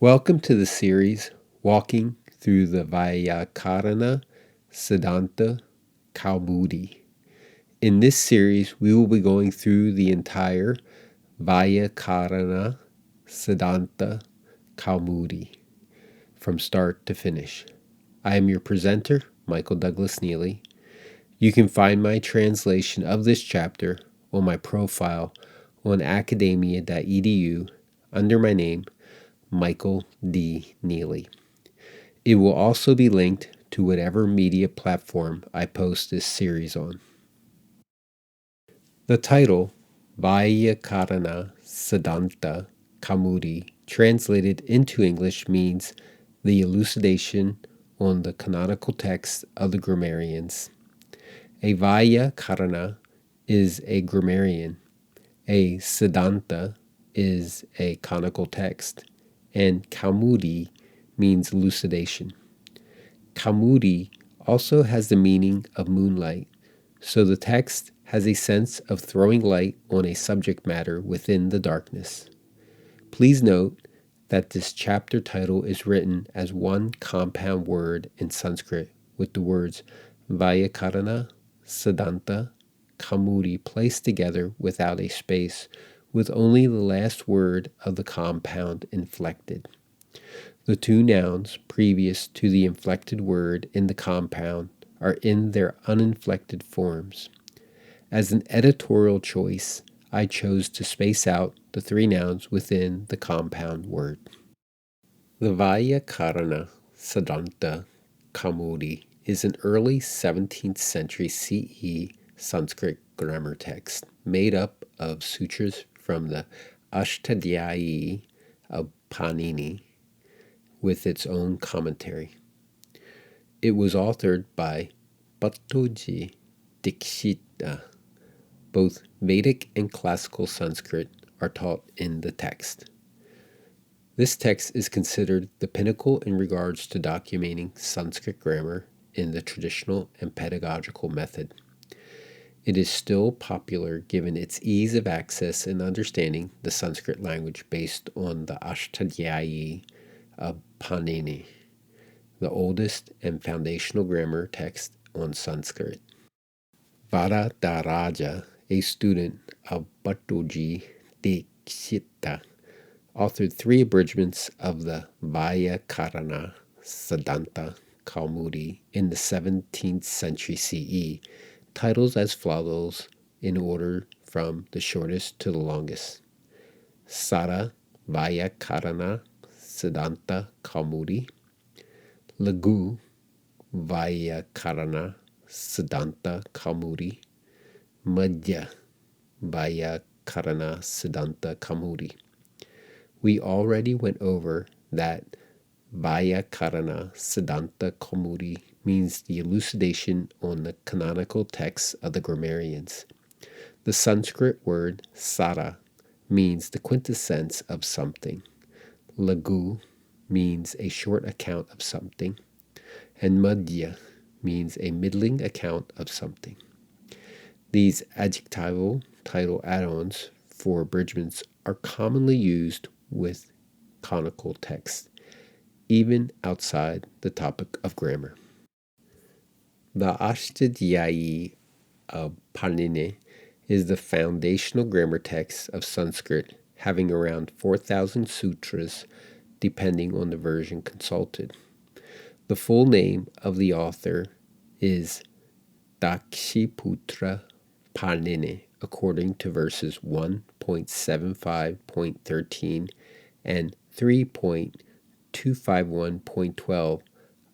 Welcome to the series Walking Through the Vaiyakarana Siddhanta Kaumudi. In this series, we will be going through the entire Vaiyakarana Siddhanta Kaumudi from start to finish. I am your presenter, Michael Douglas Neely. You can find my translation of this chapter on my profile on academia.edu under my name, Michael D. Neely. It will also be linked to whatever media platform I post this series on. The title, Vaiyakarana Siddhanta Kaumudi, translated into English means the elucidation on the canonical text of the grammarians. A Vaiyakarana is a grammarian. A Siddhanta is a canonical text. And Kaumudi means elucidation. Kaumudi also has the meaning of moonlight, so the text has a sense of throwing light on a subject matter within the darkness. Please note that this chapter title is written as one compound word in Sanskrit with the words Vaiyakarana Siddhanta Kaumudi placed together without a space, with only the last word of the compound inflected. The two nouns previous to the inflected word in the compound are in their uninflected forms. As an editorial choice, I chose to space out the three nouns within the compound word. The Vaiyakarana Siddhanta Kaumudi is an early 17th century CE Sanskrit grammar text made up of sutras from the Ashtadhyayi of Panini with its own commentary. It was authored by Bhattoji Dikshita. Both Vedic and classical Sanskrit are taught in the text. This text is considered the pinnacle in regards to documenting Sanskrit grammar in the traditional and pedagogical method. It is still popular given its ease of access and understanding the Sanskrit language based on the Ashtadhyayi of Panini, the oldest and foundational grammar text on Sanskrit. Varadaraja, a student of Bhattoji Dikshita, authored three abridgments of the Vaiyakarana Siddhanta Kaumudi in the 17th century CE, titles as follows in order from the shortest to the longest. Sara Vaiyakarana Siddhanta Kaumudi, Lagu Vaiyakarana Siddhanta Kaumudi, Madhya Vaiyakarana Siddhanta Kaumudi. We already went over that Vaiyakarana Siddhanta Kaumudi means the elucidation on the canonical texts of the grammarians. The Sanskrit word sara means the quintessence of something. Lagu means a short account of something. And madhya means a middling account of something. These adjectival title add-ons for abridgments are commonly used with canonical texts, even outside the topic of grammar. The Ashtadhyayi of Panini is the foundational grammar text of Sanskrit, having around 4,000 sutras, depending on the version consulted. The full name of the author is Dakshiputra Panini, according to verses 1.75.13 and 3.251.12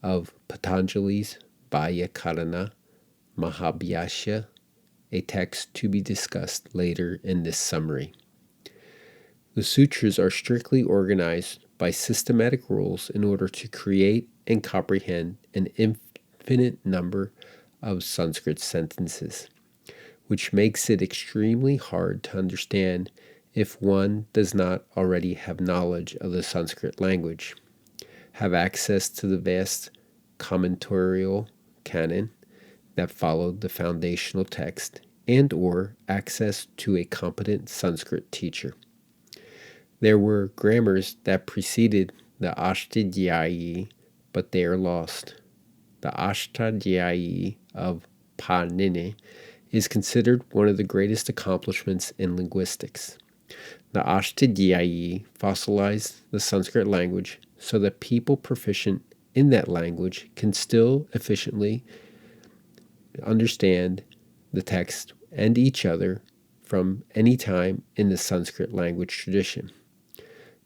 of Patanjali's Vaiyakarana Mahabhyasya, a text to be discussed later in this summary. The sutras are strictly organized by systematic rules in order to create and comprehend an infinite number of Sanskrit sentences, which makes it extremely hard to understand if one does not already have knowledge of the Sanskrit language, have access to the vast commentatorial canon that followed the foundational text, and or access to a competent Sanskrit teacher. There were grammars that preceded the Ashtadhyayi, but they are lost. The Ashtadhyayi of Panini is considered one of the greatest accomplishments in linguistics. The Ashtadhyayi fossilized the Sanskrit language so that people proficient in that language can still efficiently understand the text and each other from any time in the Sanskrit language tradition.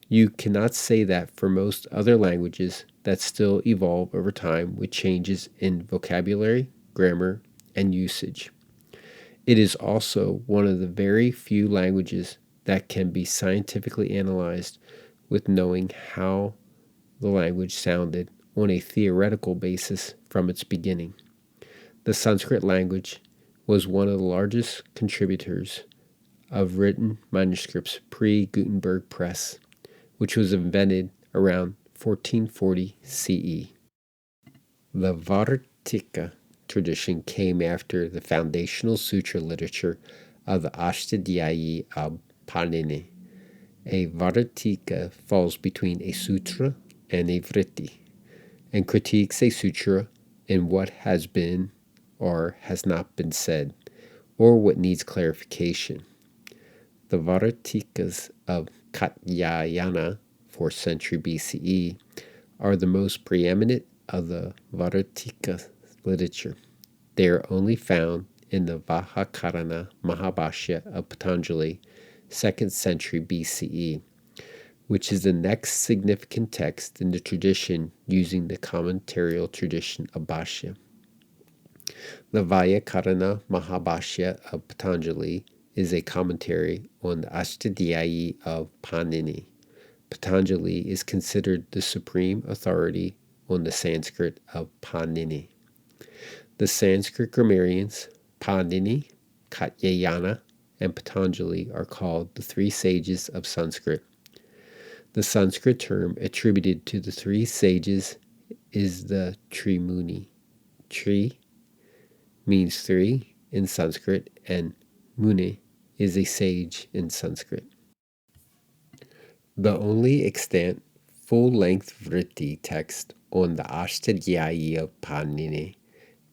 You cannot say that for most other languages that still evolve over time with changes in vocabulary, grammar, and usage. It is also one of the very few languages that can be scientifically analyzed with knowing how the language sounded on a theoretical basis from its beginning. The Sanskrit language was one of the largest contributors of written manuscripts pre-Gutenberg press, which was invented around 1440 CE. The Vartika tradition came after the foundational sutra literature of the Ashtadhyayi of Panini. A Vartika falls between a sutra and a vritti, and critiques a sutra in what has been or has not been said, or what needs clarification. The Vartikas of Katyayana, 4th century BCE, are the most preeminent of the Vartika literature. They are only found in the Vaiyakarana Mahabhashya of Patanjali, 2nd century BCE, which is the next significant text in the tradition using the commentarial tradition of Bhashya. The Vaiyakarana Mahabhashya of Patanjali is a commentary on the Ashtadhyayi of Panini. Patanjali is considered the supreme authority on the Sanskrit of Panini. The Sanskrit grammarians, Panini, Katyayana, and Patanjali, are called the three sages of Sanskrit. The Sanskrit term attributed to the three sages is the Trimuni. Tri means three in Sanskrit, and Muni is a sage in Sanskrit. The only extant full-length vritti text on the Ashtadhyayi of Panini,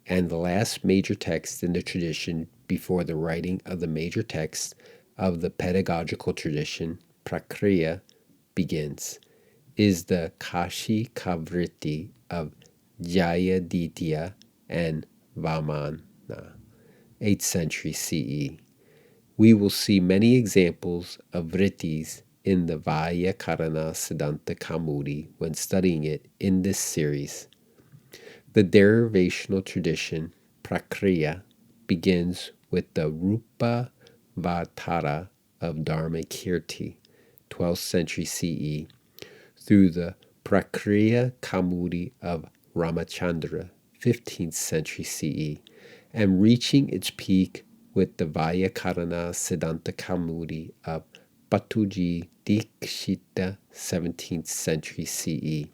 and the last major text in the tradition before the writing of the major text of the pedagogical tradition, Prakriya, begins, is the Kashi Kavritti of Jayaditya and Vamana, 8th century CE. We will see many examples of vrittis in the Vaiyakarana Siddhanta Kaumudi when studying it in this series. The derivational tradition, Prakriya, begins with the Rupa Vatara of Dharmakirti, 12th century CE, through the Prakriya Kaumudi of Ramachandra, 15th century CE, and reaching its peak with the Vaiyakarana Siddhanta Kaumudi of Patuji Dikshita, 17th century CE.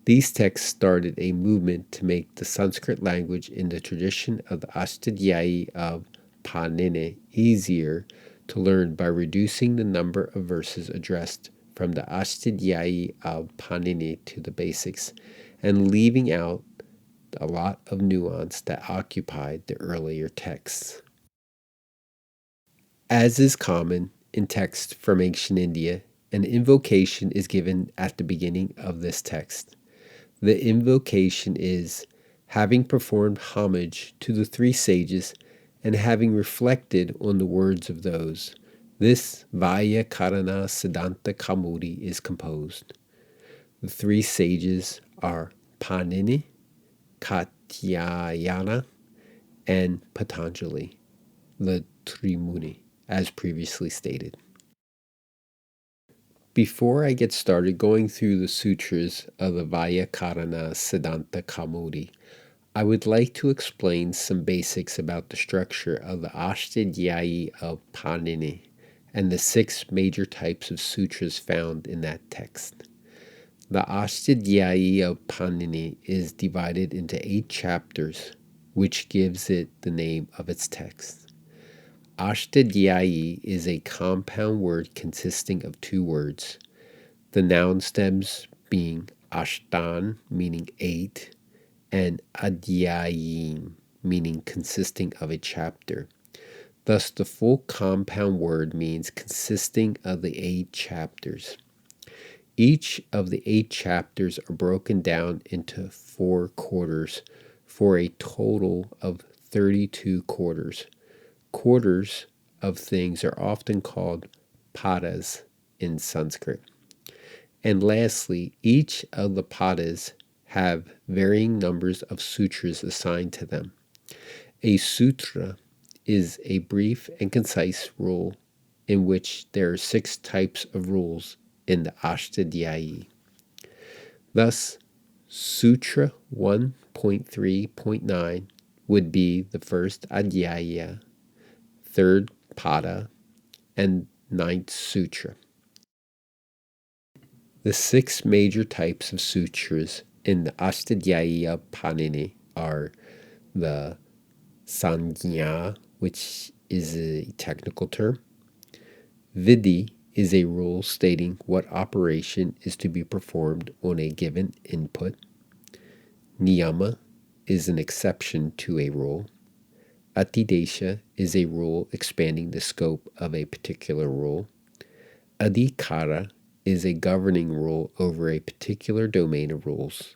These texts started a movement to make the Sanskrit language in the tradition of the Ashtadhyayi of Panini easier to learn by reducing the number of verses addressed from the Ashtadhyayi of Panini to the basics, and leaving out a lot of nuance that occupied the earlier texts. As is common in texts from ancient India, an invocation is given at the beginning of this text. The invocation is, having performed homage to the three sages and having reflected on the words of those, this Vaiyakarana Siddhanta Kaumudi is composed. The three sages are Panini, Katyayana, and Patanjali, the Trimuni, as previously stated. Before I get started going through the sutras of the Vaiyakarana Siddhanta Kaumudi, I would like to explain some basics about the structure of the Ashtadhyayi of Panini and the 6 major types of sutras found in that text. The Ashtadhyayi of Panini is divided into 8 chapters, which gives it the name of its text. Ashtadhyayi is a compound word consisting of 2 words, the noun stems being ashtan, meaning 8, and adhyayin, meaning consisting of a chapter. Thus, the full compound word means consisting of the 8 chapters. Each of the 8 chapters are broken down into 4 quarters for a total of 32 quarters. Quarters of things are often called padas in Sanskrit. And lastly, each of the padas have varying numbers of sutras assigned to them. A sutra is a brief and concise rule in which there are 6 types of rules in the Ashtadhyayi. Thus, Sutra 1.3.9 would be the first Adhyaya, third Pada, and 9th Sutra. The 6 major types of sutras in the Ashtadhyayi Panini are the Sangya, which is a technical term. Vidhi is a rule stating what operation is to be performed on a given input. Niyama is an exception to a rule. Atidesha is a rule expanding the scope of a particular rule. Adhikara is a governing rule over a particular domain of rules.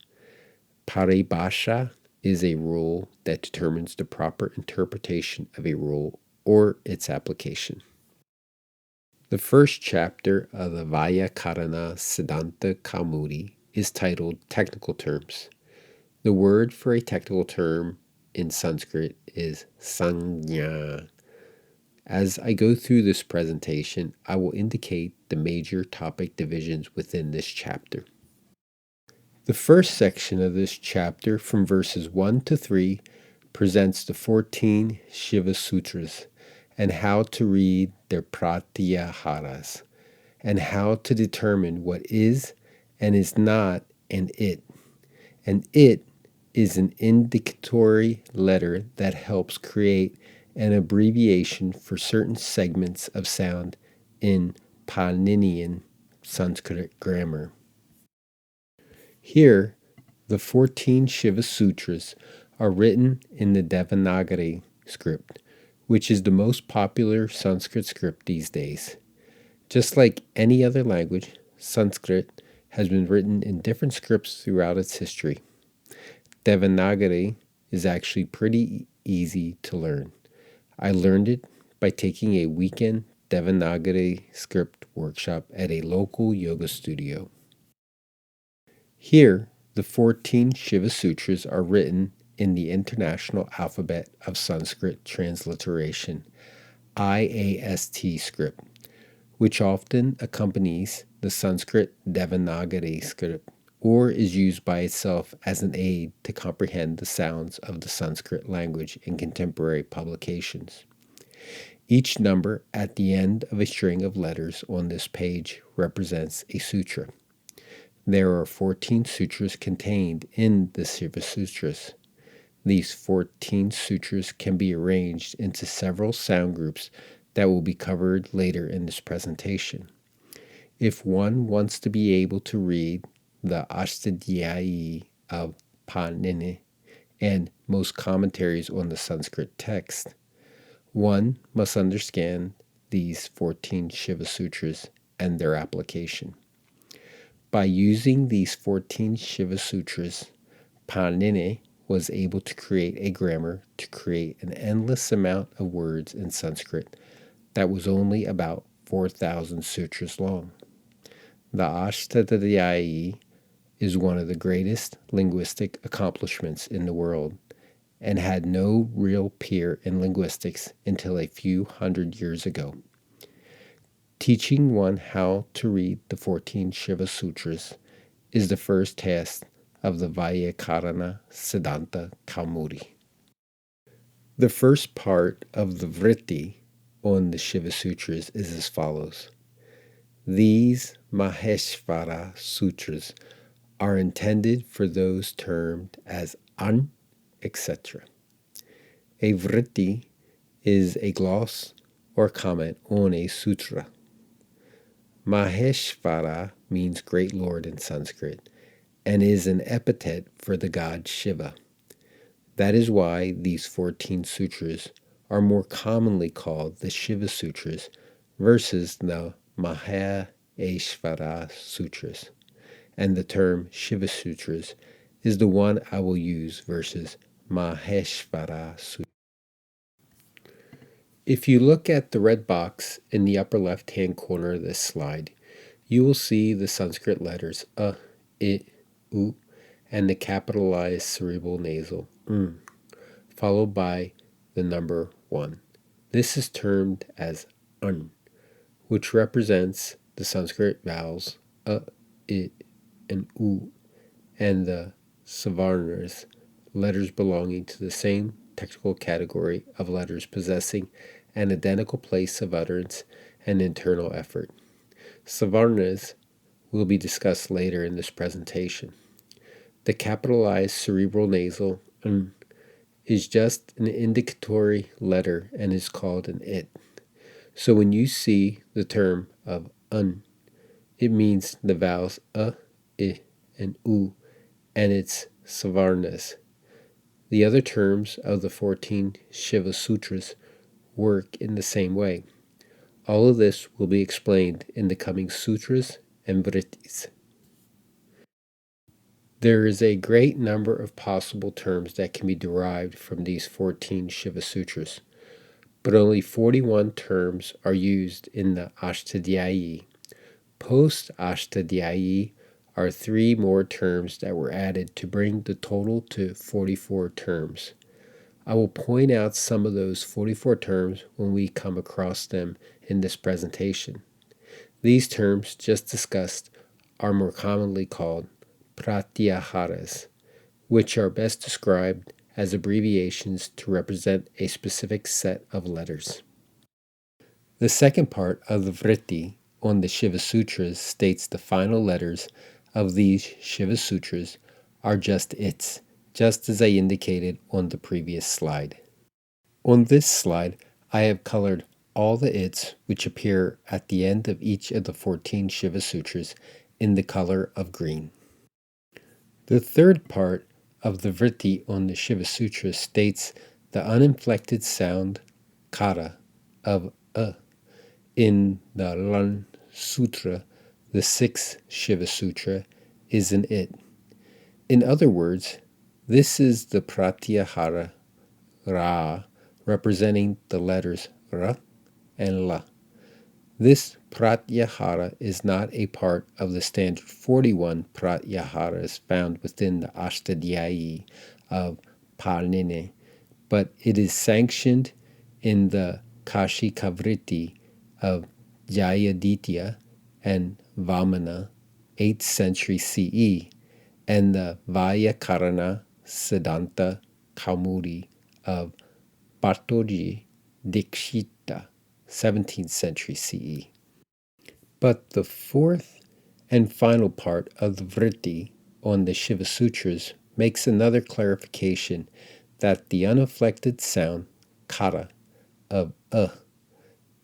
Paribhasha is a rule that determines the proper interpretation of a rule or its application. The first chapter of the Vaiyakarana Siddhanta Kaumudi is titled Technical Terms. The word for a technical term in Sanskrit is sangya. As I go through this presentation, I will indicate the major topic divisions within this chapter. The first section of this chapter, from verses 1 to 3, presents the 14 Shiva Sutras and how to read their pratyaharas, and how to determine what is and is not an it. An it is an indicatory letter that helps create an abbreviation for certain segments of sound in Paninian Sanskrit grammar. Here, the 14 Shiva Sutras are written in the Devanagari script, which is the most popular Sanskrit script these days. Just like any other language, Sanskrit has been written in different scripts throughout its history. Devanagari is actually pretty easy to learn. I learned it by taking a weekend Devanagari script workshop at a local yoga studio. Here, the 14 Shiva Sutras are written in the International Alphabet of Sanskrit Transliteration, IAST script, which often accompanies the Sanskrit Devanagari script or is used by itself as an aid to comprehend the sounds of the Sanskrit language in contemporary publications. Each number at the end of a string of letters on this page represents a sutra. There are 14 sutras contained in the Shiva Sutras. These 14 sutras can be arranged into several sound groups that will be covered later in this presentation. If one wants to be able to read the Ashtadhyayi of Panini and most commentaries on the Sanskrit text, one must understand these 14 Shiva Sutras and their application. By using these 14 Shiva Sutras, Panini was able to create a grammar to create an endless amount of words in Sanskrit that was only about 4,000 sutras long. The Ashtadhyayi is one of the greatest linguistic accomplishments in the world and had no real peer in linguistics until a few hundred years ago. Teaching one how to read the 14 Shiva Sutras is the first task of the Vaiyakarana Siddhanta Kaumudi. The first part of the vritti on the Shiva Sutras is as follows. These Maheshvara Sutras are intended for those termed as an, etc. A vritti is a gloss or comment on a sutra. Maheshvara means great lord in Sanskrit and is an epithet for the god Shiva. That is why these 14 sutras are more commonly called the Shiva Sutras versus the Maheshvara Sutras. And the term Shiva Sutras is the one I will use versus Maheshvara Sutras. If you look at the red box in the upper left-hand corner of this slide, you will see the Sanskrit letters I, U, and the capitalized cerebral nasal followed by the number 1. This is termed as Un, which represents the Sanskrit vowels I, and U, and the Savarnas, letters belonging to the same technical category of letters possessing an identical place of utterance and internal effort. Savarnas will be discussed later in this presentation. The capitalized cerebral nasal is just an indicatory letter and is called an it. So when you see the term of un, it means the vowels I, and U, and its savarnas. The other terms of the 14 Shiva Sutras work in the same way. All of this will be explained in the coming sutras and vrittis. There is a great number of possible terms that can be derived from these 14 Shiva Sutras, but only 41 terms are used in the Ashtadhyayi. Post-Ashtadhyayi are 3 more terms that were added to bring the total to 44 terms. I will point out some of those 44 terms when we come across them in this presentation. These terms just discussed are more commonly called pratyaharas, which are best described as abbreviations to represent a specific set of letters. The second part of the vritti on the Shiva Sutras states the final letters of these Shiva Sutras are just its, just as I indicated on the previous slide. On this slide, I have colored all the its which appear at the end of each of the 14 Shiva Sutras in the color of green. The third part of the vritti on the Shiva Sutra states the uninflected sound kara of in the Lan Sutra, the 6th Shiva Sutra, is an it. In other words, this is the pratyahara ra, representing the letters ra and la. This pratyahara is not a part of the standard 41 pratyaharas found within the Ashtadhyayi of Panini, but it is sanctioned in the Kashikavriti of Jayaditya and Vamana, 8th century CE, and the Vaiyakarana Siddhanta Kaumudi of Bhattoji Dikshita, 17th century CE. But the fourth and final part of the vritti on the Shiva Sutras makes another clarification that the uninflected sound kara of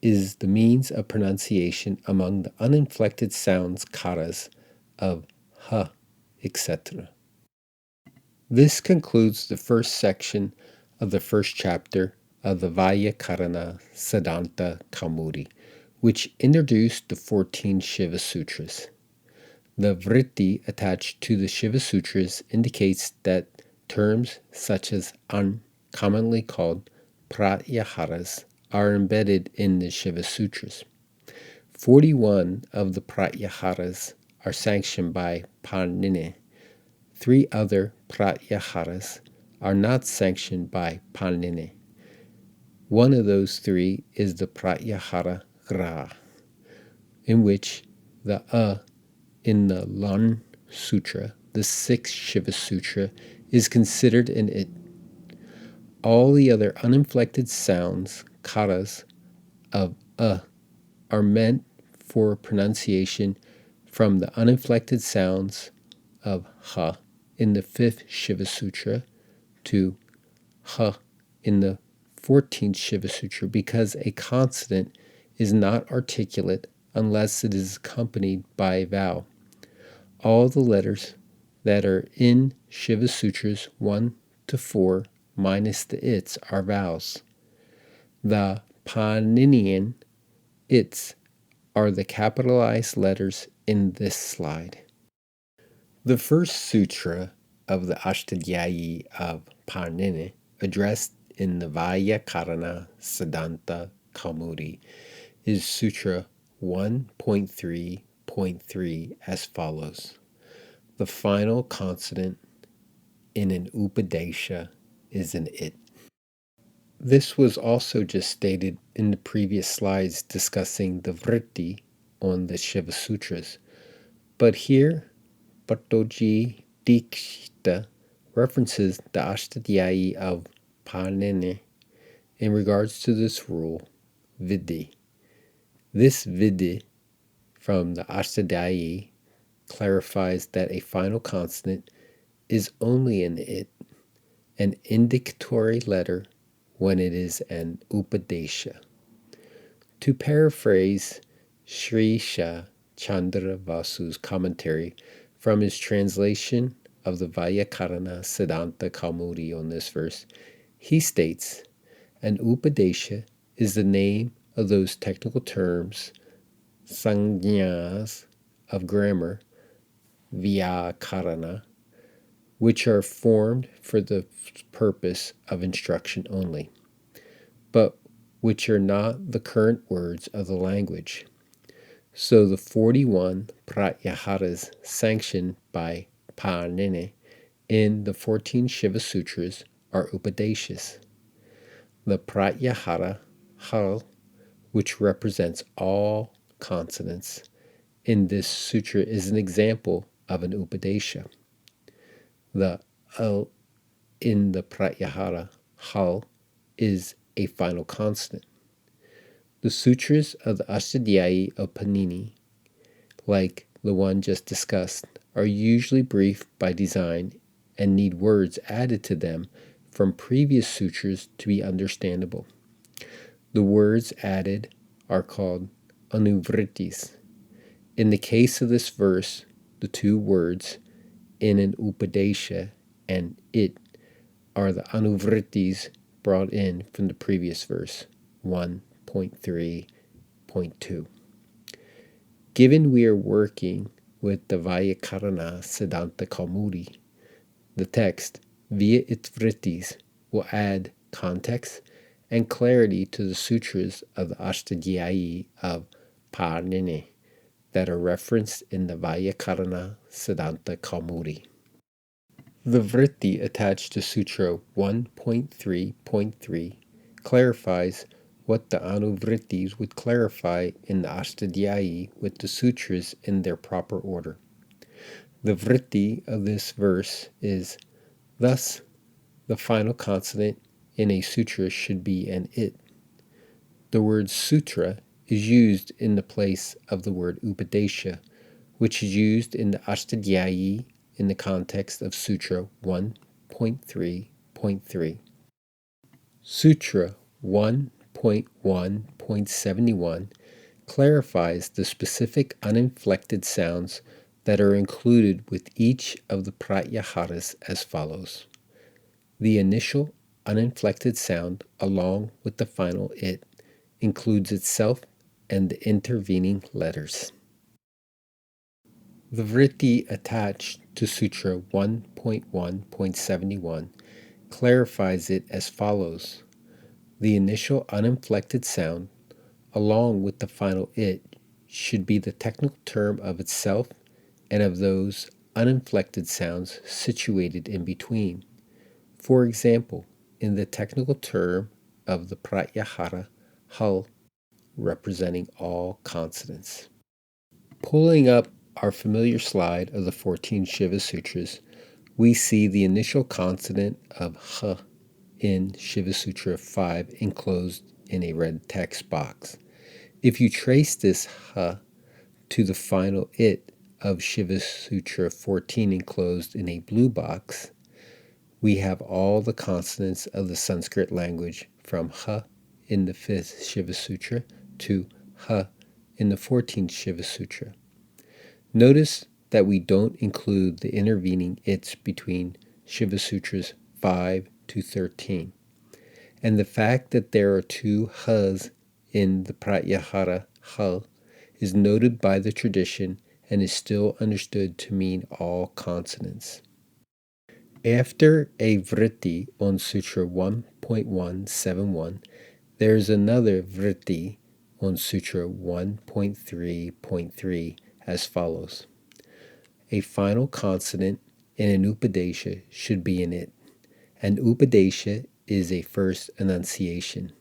is the means of pronunciation among the uninflected sounds karas of ha, etc. This concludes the first section of the first chapter of the Vaiyakarana Siddhanta Kaumudi, which introduced the 14 Shiva Sutras. The vritti attached to the Shiva Sutras indicates that terms such as an, commonly called pratyaharas, are embedded in the Shiva Sutras. 41 of the pratyaharas are sanctioned by Panini. 3 other pratyaharas are not sanctioned by Panini. One of those 3 is the pratyahara gra, in which the in the Lan Sutra, the 6th Shiva Sutra, is considered an it. All the other uninflected sounds, karas, of are meant for pronunciation from the uninflected sounds of ha in the 5th Shiva Sutra to ha in the 14th Shiva Sutra, because a consonant is not articulate unless it is accompanied by a vowel. All the letters that are in Shiva Sutras 1 to 4 minus the its are vowels. The Paninian its are the capitalized letters in this slide. The first sutra of the Ashtadhyayi of Panini, addressed in the Vaiyakarana Siddhanta Kaumudi, is Sutra 1.3.3 as follows. The final consonant in an Upadesha is an it. This was also just stated in the previous slides discussing the vritti on the Shiva Sutras. But here, Bhattoji Dikshita references the Ashtadhyayi of Panini in regards to this rule, Vidhi. This Vidhi from the Ashtadhyayi clarifies that a final consonant is only an it, an indicatory letter when it is an Upadesha. To paraphrase Sri Shah Chandra Vasu's commentary from his translation of the Vaiyakarana Siddhanta Kaumudi on this verse, he states, an Upadesha is the name of those technical terms, sangyas of grammar, Vaiyakarana, which are formed for the purpose of instruction only, but which are not the current words of the language. So the 41 pratyaharas sanctioned by Panini in the 14 Shiva Sutras are Upadeshas. The pratyahara, hal, which represents all consonants, in this sutra is an example of an Upadesha. The al in the pratyahara, hal, is a final consonant. The sutras of the Ashtadhyayi of Panini, like the one just discussed, are usually brief by design and need words added to them from previous sutras to be understandable. The words added are called anuvrittis. In the case of this verse, the two words in an Upadesha and it are the anuvrittis brought in from the previous verse, 1.3.2. Given we are working with the Vaiyakarana Siddhanta Kaumudi, the text, via its vrittis, will add context and clarity to the sutras of the Ashtadhyayi of Panini that are referenced in the Vaiyakarana Siddhanta Kaumudi. The vritti attached to Sutra 1.3.3 clarifies what the anuvrittis would clarify in the Ashtadhyayi with the sutras in their proper order. The vritti of this verse is, thus, the final consonant in a sutra should be an it. The word sutra is used in the place of the word Upadesha, which is used in the Ashtadhyayi in the context of Sutra 1.3.3. Sutra 1.1.71 clarifies the specific uninflected sounds that are included with each of the pratyaharas as follows. The initial uninflected sound along with the final it includes itself and the intervening letters. The vritti attached to Sutra 1.1.71 clarifies it as follows. The initial uninflected sound, along with the final it, should be the technical term of itself and of those uninflected sounds situated in between. For example, in the technical term of the pratyahara, hal, representing all consonants. Pulling up our familiar slide of the 14 Shiva Sutras, we see the initial consonant of h in Shiva Sutra 5 enclosed in a red text box. If you trace this h to the final it of Shiva Sutra 14 enclosed in a blue box, we have all the consonants of the Sanskrit language from h in the 5th Shiva Sutra to h in the 14th Shiva Sutra. Notice that we don't include the intervening its between Shiva Sutras 5 to 13. And the fact that there are two has in the pratyahara ha is noted by the tradition and is still understood to mean all consonants. After a vritti on Sutra 1.171, there is another vritti on Sutra 1.3.3 as follows. A final consonant in an upadesha should be in it. An upadesha is a first enunciation.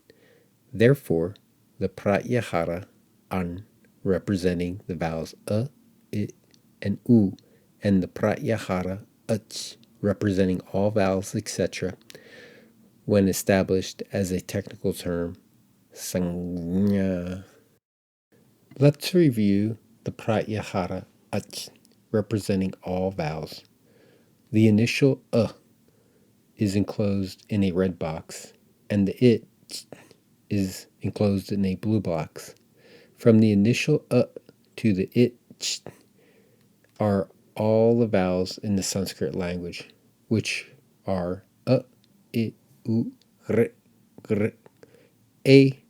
Therefore, the pratyahara an representing the vowels a, I, and u, and the pratyahara ach representing all vowels, etc., when established as a technical term, sangnya. Let's review the pratyahara ach representing all vowels. The initial is enclosed in a red box, and the it is enclosed in a blue box. From the initial to the it are all the vowels in the Sanskrit language, which are I, U, R, Gr, A,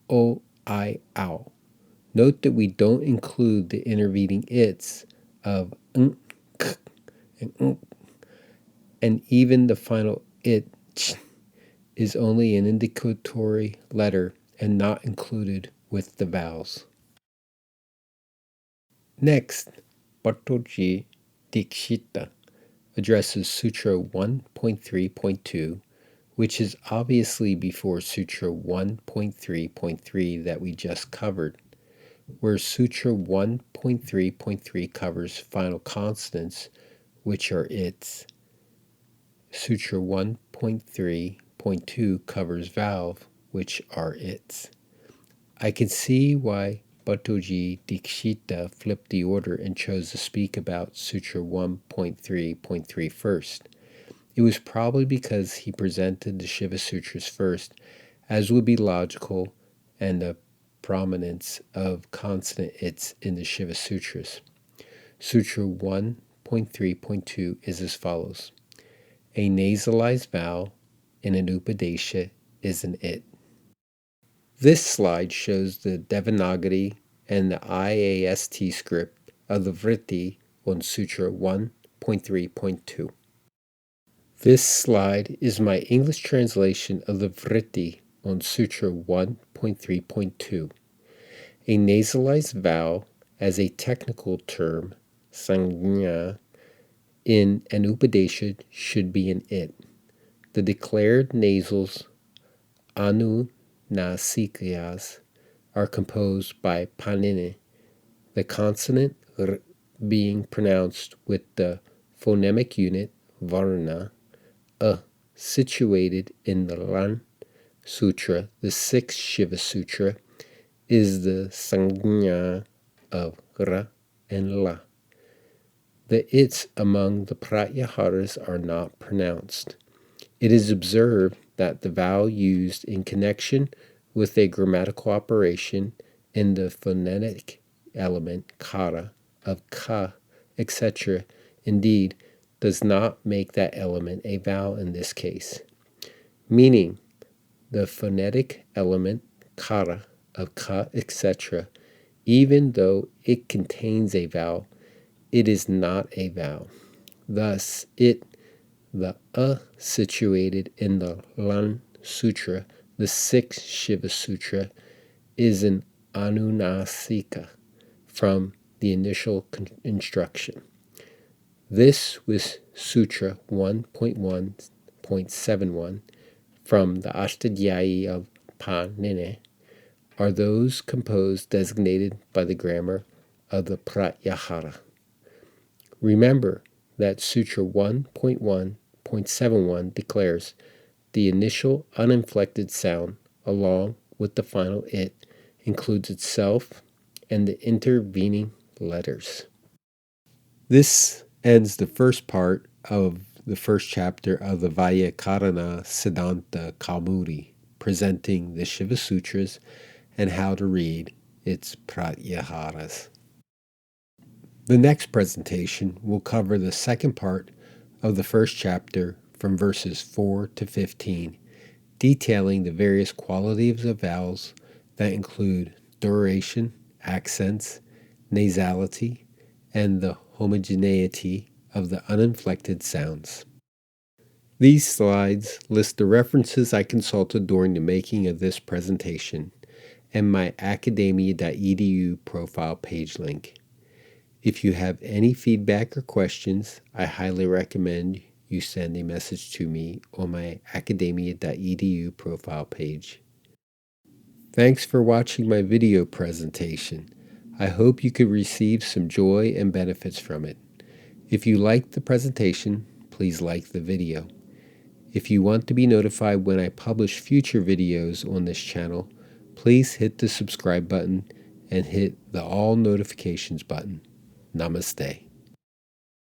O, I, Ow. Note that we don't include the intervening its of k, and even the final it is only an indicatory letter and not included with the vowels. Next, Bhattoji Dikshita addresses Sutra 1.3.2, which is obviously before Sutra 1.3.3 that we just covered, where Sutra 1.3.3 covers final consonants, which are its. Sutra 1.3.2 covers vowel, which are its. I can see why Bhattoji Dikshita flipped the order and chose to speak about Sutra 1.3.3 first. It was probably because he presented the Shiva Sutras first, as would be logical, and the prominence of consonant its in the Shiva Sutras. Sutra 1.3.2 is as follows. A nasalized vowel in an upadesha is an it. This slide shows the Devanagari and the IAST script of the vritti on Sutra 1.3.2. This slide is my English translation of the vritti on Sutra 1.3.2. A nasalized vowel as a technical term, sangnya, in an upadesha should be an it. The declared nasals, anunasikayas, are composed by panini, the consonant r being pronounced with the phonemic unit varna, situated in the Lan Sutra, the 6th Shiva Sutra, is the sangnya of ra and la. The its among the pratyaharas are not pronounced. It is observed that the vowel used in connection with a grammatical operation in the phonetic element kara of ka, etc., indeed does not make that element a vowel in this case. Meaning, the phonetic element kara of ka, etc., even though it contains a vowel, it is not a vowel. Thus, the situated in the Lan Sutra, the 6th Shiva Sutra, is an anunasika from the initial instruction. This was Sutra 1.1.71 from the Ashtadhyayi of Panini, are those composed designated by the grammar of the Pratyahara. Remember that Sutra 1.1.71 declares the initial uninflected sound along with the final it includes itself and the intervening letters. This ends the first part of the first chapter of the Vaiyakarana Siddhanta Kaumudi, presenting the Shiva Sutras and how to read its pratyaharas. The next presentation will cover the second part of the first chapter from verses 4 to 15, detailing the various qualities of vowels that include duration, accents, nasality, and the homogeneity of the uninflected sounds. These slides list the references I consulted during the making of this presentation and my academia.edu profile page link. If you have any feedback or questions, I highly recommend you send a message to me on my academia.edu profile page. Thanks for watching my video presentation. I hope you could receive some joy and benefits from it. If you liked the presentation, please like the video. If you want to be notified when I publish future videos on this channel, please hit the subscribe button and hit the all notifications button. Namaste.